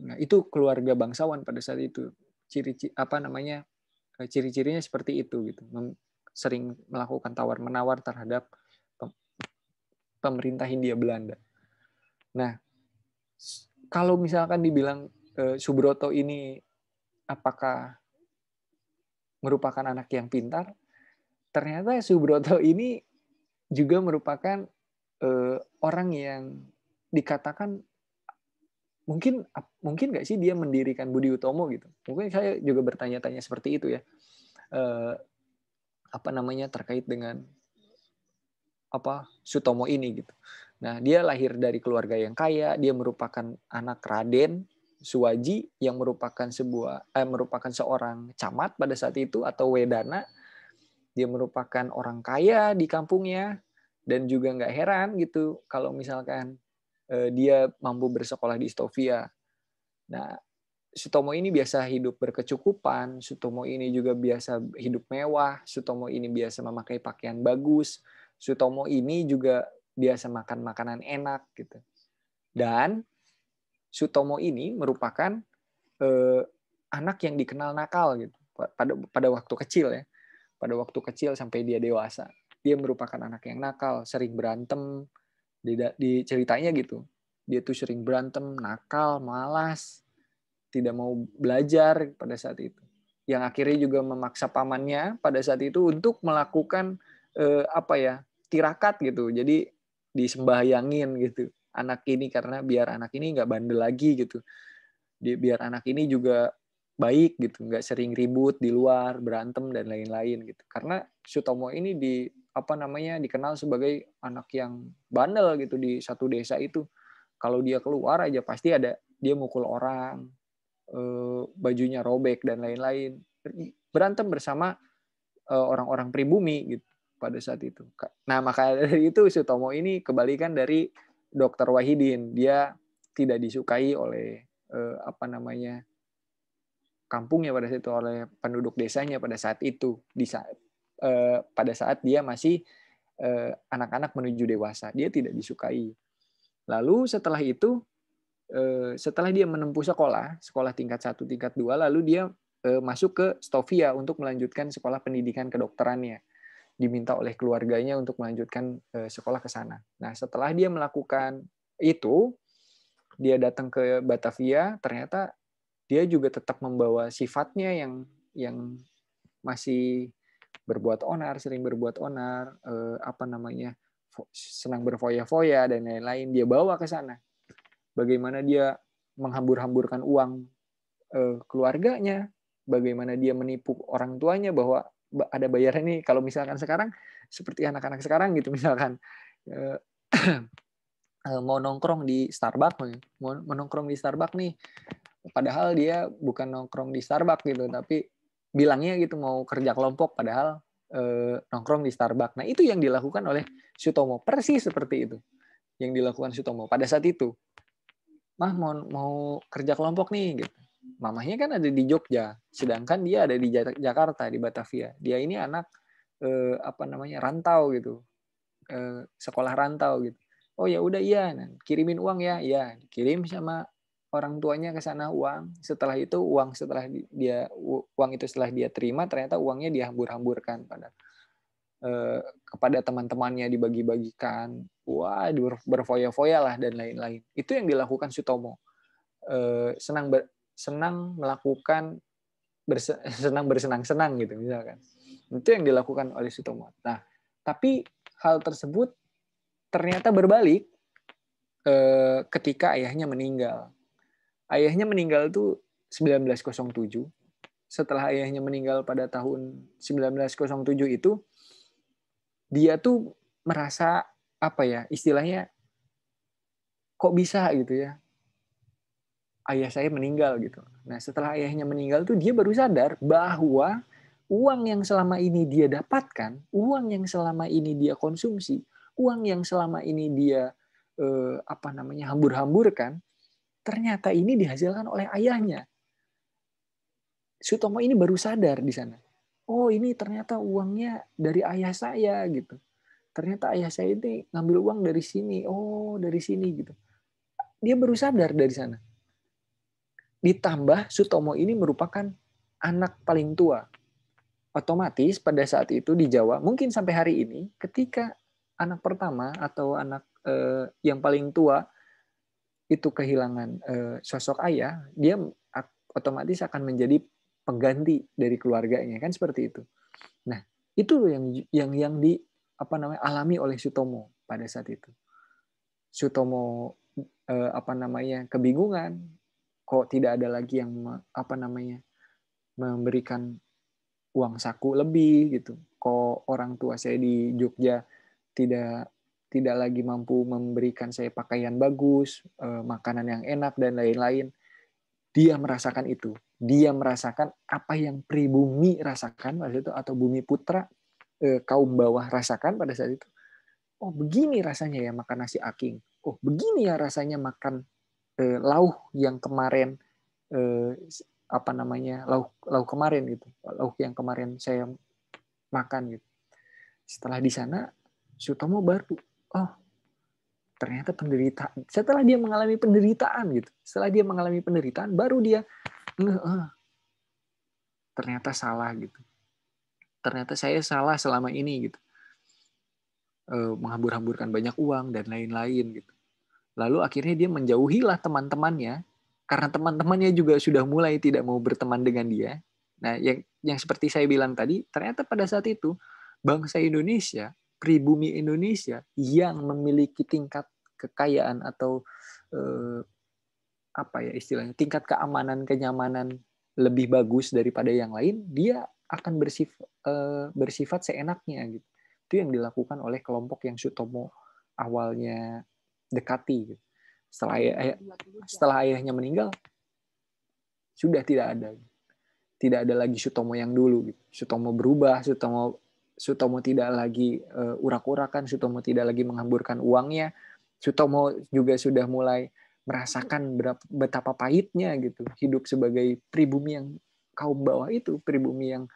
Nah, itu keluarga bangsawan pada saat itu. Ciri-cirinya seperti itu gitu. Sering melakukan tawar-menawar terhadap pemerintah Hindia Belanda. Nah, kalau misalkan dibilang Subroto ini apakah merupakan anak yang pintar, ternyata Subroto ini juga merupakan orang yang dikatakan mungkin nggak sih dia mendirikan Budi Utomo gitu. Mungkin saya juga bertanya-tanya seperti itu ya. Terkait dengan Sutomo ini gitu. Nah, dia lahir dari keluarga yang kaya, dia merupakan anak Raden Suwaji yang merupakan seorang camat pada saat itu atau wedana. Dia merupakan orang kaya di kampungnya dan juga nggak heran gitu kalau misalkan dia mampu bersekolah di Stovia. Nah, Sutomo ini biasa hidup berkecukupan, Sutomo ini juga biasa hidup mewah, Sutomo ini biasa memakai pakaian bagus, Sutomo ini juga biasa makan makanan enak gitu. Dan Sutomo ini merupakan anak yang dikenal nakal gitu pada waktu kecil ya. Pada waktu kecil sampai dia dewasa. Dia merupakan anak yang nakal, sering berantem. Di ceritanya gitu. Dia tuh sering berantem, nakal, malas, tidak mau belajar pada saat itu. Yang akhirnya juga memaksa pamannya pada saat itu untuk melakukan tirakat gitu. Jadi disembahyangin gitu anak ini karena biar anak ini nggak bandel lagi gitu. Biar anak ini juga baik gitu, nggak sering ribut di luar, berantem dan lain-lain gitu. Karena Sutomo ini dikenal sebagai anak yang bandel gitu di satu desa itu. Kalau dia keluar aja pasti ada dia mukul orang, bajunya robek dan lain-lain. Berantem bersama orang-orang pribumi gitu pada saat itu. Nah, maka dari itu Sutomo ini kebalikan dari Dr. Wahidin. Dia tidak disukai oleh kampungnya pada saat itu, oleh penduduk desanya pada saat itu. pada saat dia masih anak-anak menuju dewasa. Dia tidak disukai. Lalu setelah itu, setelah dia menempuh sekolah tingkat 1, tingkat 2, lalu dia masuk ke Stovia untuk melanjutkan sekolah pendidikan kedokterannya. Diminta oleh keluarganya untuk melanjutkan sekolah ke sana. Nah, setelah dia melakukan itu, dia datang ke Batavia, ternyata dia juga tetap membawa sifatnya yang masih berbuat onar, sering berbuat onar, senang berfoya-foya dan lain-lain. Dia bawa ke sana. Bagaimana dia menghambur-hamburkan uang keluarganya, bagaimana dia menipu orang tuanya bahwa ada bayaran nih. Kalau misalkan sekarang seperti anak-anak sekarang gitu, misalkan mau nongkrong di Starbucks, mau nongkrong di Starbucks nih, padahal dia bukan nongkrong di Starbucks gitu, tapi bilangnya gitu mau kerja kelompok, padahal nongkrong di Starbucks. Nah, itu yang dilakukan oleh Sutomo, persis seperti itu yang dilakukan Sutomo pada saat itu. Mah mau kerja kelompok nih gitu. Mamahnya kan ada di Jogja, sedangkan dia ada di Jakarta, di Batavia. Dia ini anak rantau gitu, sekolah rantau gitu. Oh ya udah iya, kirimin uang ya, iya kirim sama orang tuanya ke sana uang. Setelah itu uang itu setelah dia terima, ternyata uangnya dihambur-hamburkan kepada teman-temannya, dibagi-bagikan. Wah, berfoya-foya lah dan lain-lain. Itu yang dilakukan Sutomo. Senang melakukan senang bersenang-senang gitu misalkan. Itu yang dilakukan oleh Sutomo. Nah, tapi hal tersebut ternyata berbalik ketika ayahnya meninggal. Ayahnya meninggal itu 1907. Setelah ayahnya meninggal pada tahun 1907 itu, dia tuh merasa istilahnya kok bisa gitu ya, ayah saya meninggal gitu. Nah, setelah ayahnya meninggal tuh dia baru sadar bahwa uang yang selama ini dia dapatkan, uang yang selama ini dia konsumsi, uang yang selama ini dia hambur-hamburkan, ternyata ini dihasilkan oleh ayahnya. Sutomo ini baru sadar di sana. Oh, ini ternyata uangnya dari ayah saya gitu. Ternyata ayah saya ini ngambil uang dari sini. Oh, dari sini gitu. Dia baru sadar dari sana. Ditambah Sutomo ini merupakan anak paling tua. Otomatis pada saat itu di Jawa, mungkin sampai hari ini, ketika anak pertama atau anak yang paling tua itu kehilangan sosok ayah, dia otomatis akan menjadi pengganti dari keluarganya, kan seperti itu. Nah, itu yang alami oleh Sutomo pada saat itu. Sutomo kebingungan, kok tidak ada lagi yang memberikan uang saku lebih gitu. Kok orang tua saya di Jogja tidak lagi mampu memberikan saya pakaian bagus, makanan yang enak dan lain-lain. Dia merasakan itu. Dia merasakan apa yang pribumi rasakan pada itu, atau bumi putra kaum bawah rasakan pada saat itu. Oh, begini rasanya ya makan nasi aking. Oh, begini ya rasanya makan lauh yang kemarin lauh kemarin gitu. Lauh yang kemarin saya makan gitu. Setelah di sana Sutomo baru ternyata penderitaan. Setelah dia mengalami penderitaan gitu. Setelah dia mengalami penderitaan baru dia ternyata salah gitu. Ternyata saya salah selama ini gitu. Menghambur-hamburkan banyak uang dan lain-lain gitu. Lalu akhirnya dia menjauhilah teman-temannya karena teman-temannya juga sudah mulai tidak mau berteman dengan dia. Nah, yang seperti saya bilang tadi, ternyata pada saat itu bangsa Indonesia, pribumi Indonesia yang memiliki tingkat kekayaan atau istilahnya tingkat keamanan, kenyamanan lebih bagus daripada yang lain, dia akan bersifat seenaknya gitu. Itu yang dilakukan oleh kelompok yang Sutomo awalnya dekati. Gitu. Setelah ayahnya meninggal, sudah tidak ada lagi Sutomo yang dulu. Gitu. Sutomo berubah, Sutomo tidak lagi urak-urakan, Sutomo tidak lagi menghamburkan uangnya. Sutomo juga sudah mulai merasakan betapa pahitnya gitu hidup sebagai pribumi yang kaum bawah itu, pribumi yang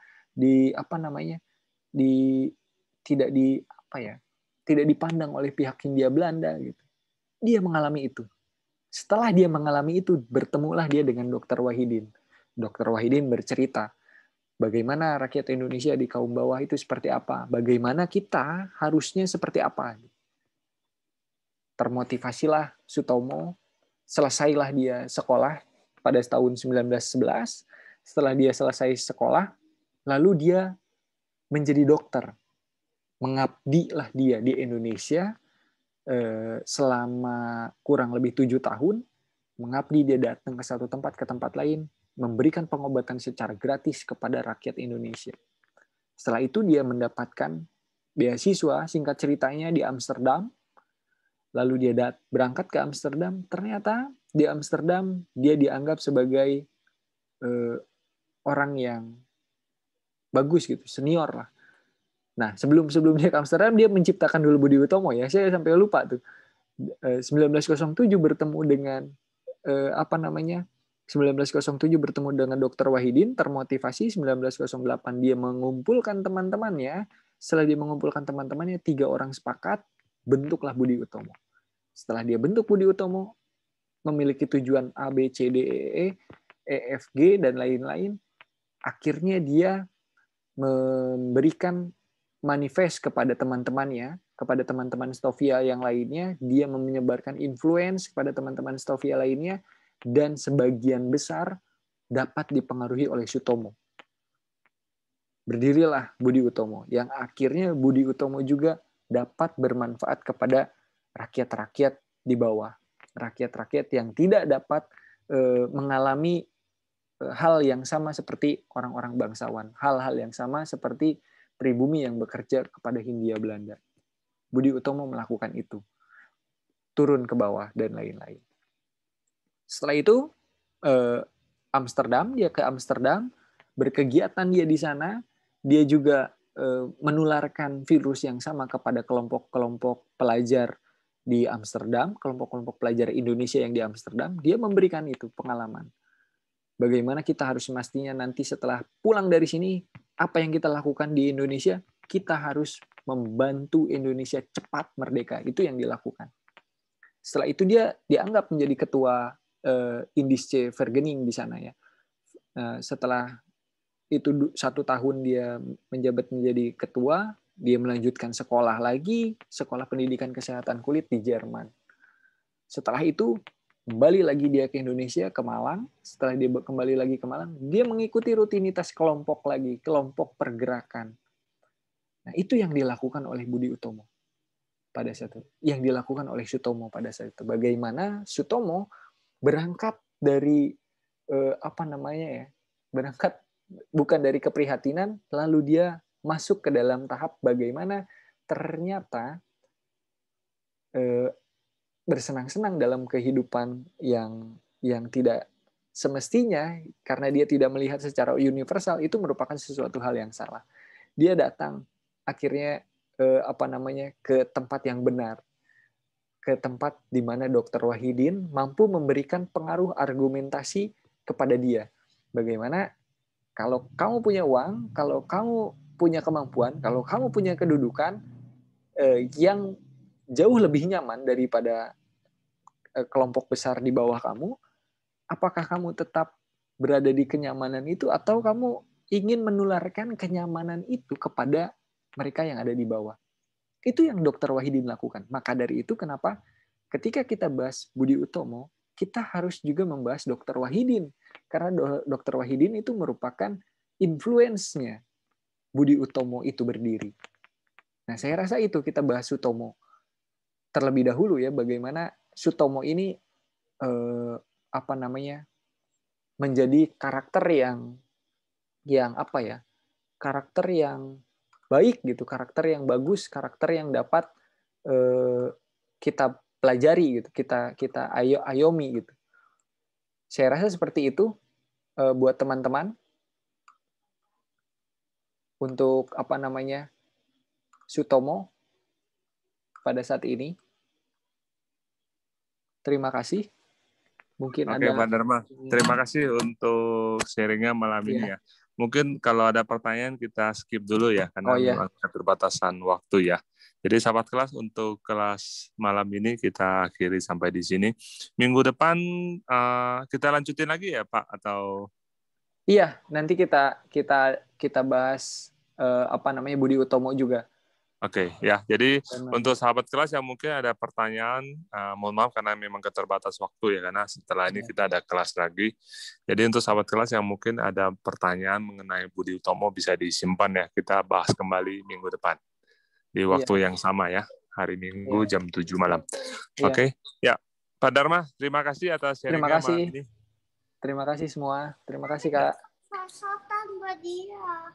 tidak di apa ya, tidak dipandang oleh pihak Hindia Belanda gitu. Dia mengalami itu. Setelah dia mengalami itu, bertemulah dia dengan Dr. Wahidin. Dr. Wahidin bercerita bagaimana rakyat Indonesia di kaum bawah itu seperti apa, bagaimana kita harusnya seperti apa. Termotivasilah Sutomo, selesailah dia sekolah pada tahun 1911. Setelah dia selesai sekolah, lalu dia menjadi dokter. Mengabdilah dia di Indonesia selama kurang lebih 7 tahun. Mengabdi, dia datang ke satu tempat ke tempat lain, memberikan pengobatan secara gratis kepada rakyat Indonesia. Setelah itu dia mendapatkan beasiswa, singkat ceritanya, di Amsterdam. Lalu dia berangkat ke Amsterdam. Ternyata di Amsterdam dia dianggap sebagai orang yang bagus gitu, senior lah. Nah, sebelum dia ke Amsterdam, dia menciptakan dulu Budi Utomo ya. Saya sampai lupa tuh. 1907 bertemu dengan 1907 bertemu dengan Dr. Wahidin, termotivasi. 1908 dia mengumpulkan teman-temannya. Setelah dia mengumpulkan teman-temannya, 3 orang sepakat, bentuklah Budi Utomo. Setelah dia bentuk Budi Utomo, memiliki tujuan A, B, C, D, E, F, G, dan lain-lain, akhirnya dia memberikan manifest kepada teman-temannya, kepada teman-teman Stovia yang lainnya. Dia menyebarkan influence kepada teman-teman Stovia lainnya, dan sebagian besar dapat dipengaruhi oleh Sutomo. Berdirilah Budi Utomo, yang akhirnya Budi Utomo juga dapat bermanfaat kepada rakyat-rakyat di bawah, rakyat-rakyat yang tidak dapat mengalami hal yang sama seperti orang-orang bangsawan, hal-hal yang sama seperti pribumi yang bekerja kepada Hindia Belanda. Budi Utomo melakukan itu, turun ke bawah dan lain-lain. Setelah itu Amsterdam, dia ke Amsterdam, berkegiatan dia di sana, dia juga menularkan virus yang sama kepada kelompok-kelompok pelajar di Amsterdam, kelompok-kelompok pelajar Indonesia yang di Amsterdam. Dia memberikan itu pengalaman. Bagaimana kita harus mestinya nanti setelah pulang dari sini, apa yang kita lakukan di Indonesia, kita harus membantu Indonesia cepat merdeka. Itu yang dilakukan. Setelah itu dia dianggap menjadi ketua Indische Vergening di sana ya. Setelah itu 1 tahun dia menjabat menjadi ketua, dia melanjutkan sekolah lagi, sekolah pendidikan kesehatan kulit di Jerman. Setelah itu kembali lagi dia ke Indonesia, ke Malang. Setelah dia kembali lagi ke Malang, dia mengikuti rutinitas kelompok lagi, kelompok pergerakan. Nah, itu yang dilakukan oleh Budi Utomo pada saat itu. Yang dilakukan oleh Sutomo pada saat itu. Bagaimana Sutomo berangkat dari berangkat bukan dari keprihatinan, lalu dia masuk ke dalam tahap bagaimana ternyata bersenang-senang dalam kehidupan yang tidak semestinya, karena dia tidak melihat secara universal, itu merupakan sesuatu hal yang salah. Dia datang akhirnya ke tempat yang benar, ke tempat di mana Dr. Wahidin mampu memberikan pengaruh argumentasi kepada dia. Bagaimana kalau kamu punya uang, kalau kamu punya kemampuan, kalau kamu punya kedudukan yang jauh lebih nyaman daripada kelompok besar di bawah kamu, apakah kamu tetap berada di kenyamanan itu atau kamu ingin menularkan kenyamanan itu kepada mereka yang ada di bawah? Itu yang Dr. Wahidin lakukan. Maka dari itu kenapa ketika kita bahas Budi Utomo, kita harus juga membahas Dr. Wahidin. Karena Dr. Wahidin itu merupakan influence-nya Budi Utomo itu berdiri. Nah, saya rasa itu kita bahas Sutomo terlebih dahulu ya, bagaimana Sutomo ini menjadi karakter yang karakter yang baik gitu, karakter yang bagus, karakter yang dapat kita pelajari gitu, kita ayomi gitu. Saya rasa seperti itu buat teman-teman untuk Sutomo pada saat ini. Terima kasih. Mungkin Oke, Pak Dharma. Terima kasih untuk sharingnya malam ini ya. Mungkin kalau ada pertanyaan kita skip dulu ya, karena Oh iya, memang keterbatasan waktu ya. Jadi sahabat kelas, untuk kelas malam ini kita akhiri sampai di sini. Minggu depan kita lanjutin lagi ya Pak, atau iya nanti kita kita kita bahas apa namanya Budi Utomo juga. Oke, ya. Jadi Dan, untuk sahabat kelas yang mungkin ada pertanyaan, mohon maaf karena memang keterbatas waktu ya, karena setelah ini ya, kita ada kelas lagi. Jadi untuk sahabat kelas yang mungkin ada pertanyaan mengenai Budi Utomo bisa disimpan ya. Kita bahas kembali minggu depan di iya, waktu yang sama ya, hari iya, Minggu jam 7 malam. iya. Oke, ya. Pak Dharma, terima kasih atas Terima sharingnya malam kasih, ini. terima kasih semua, terima kasih Ya. Kak. Sasotan buat dia.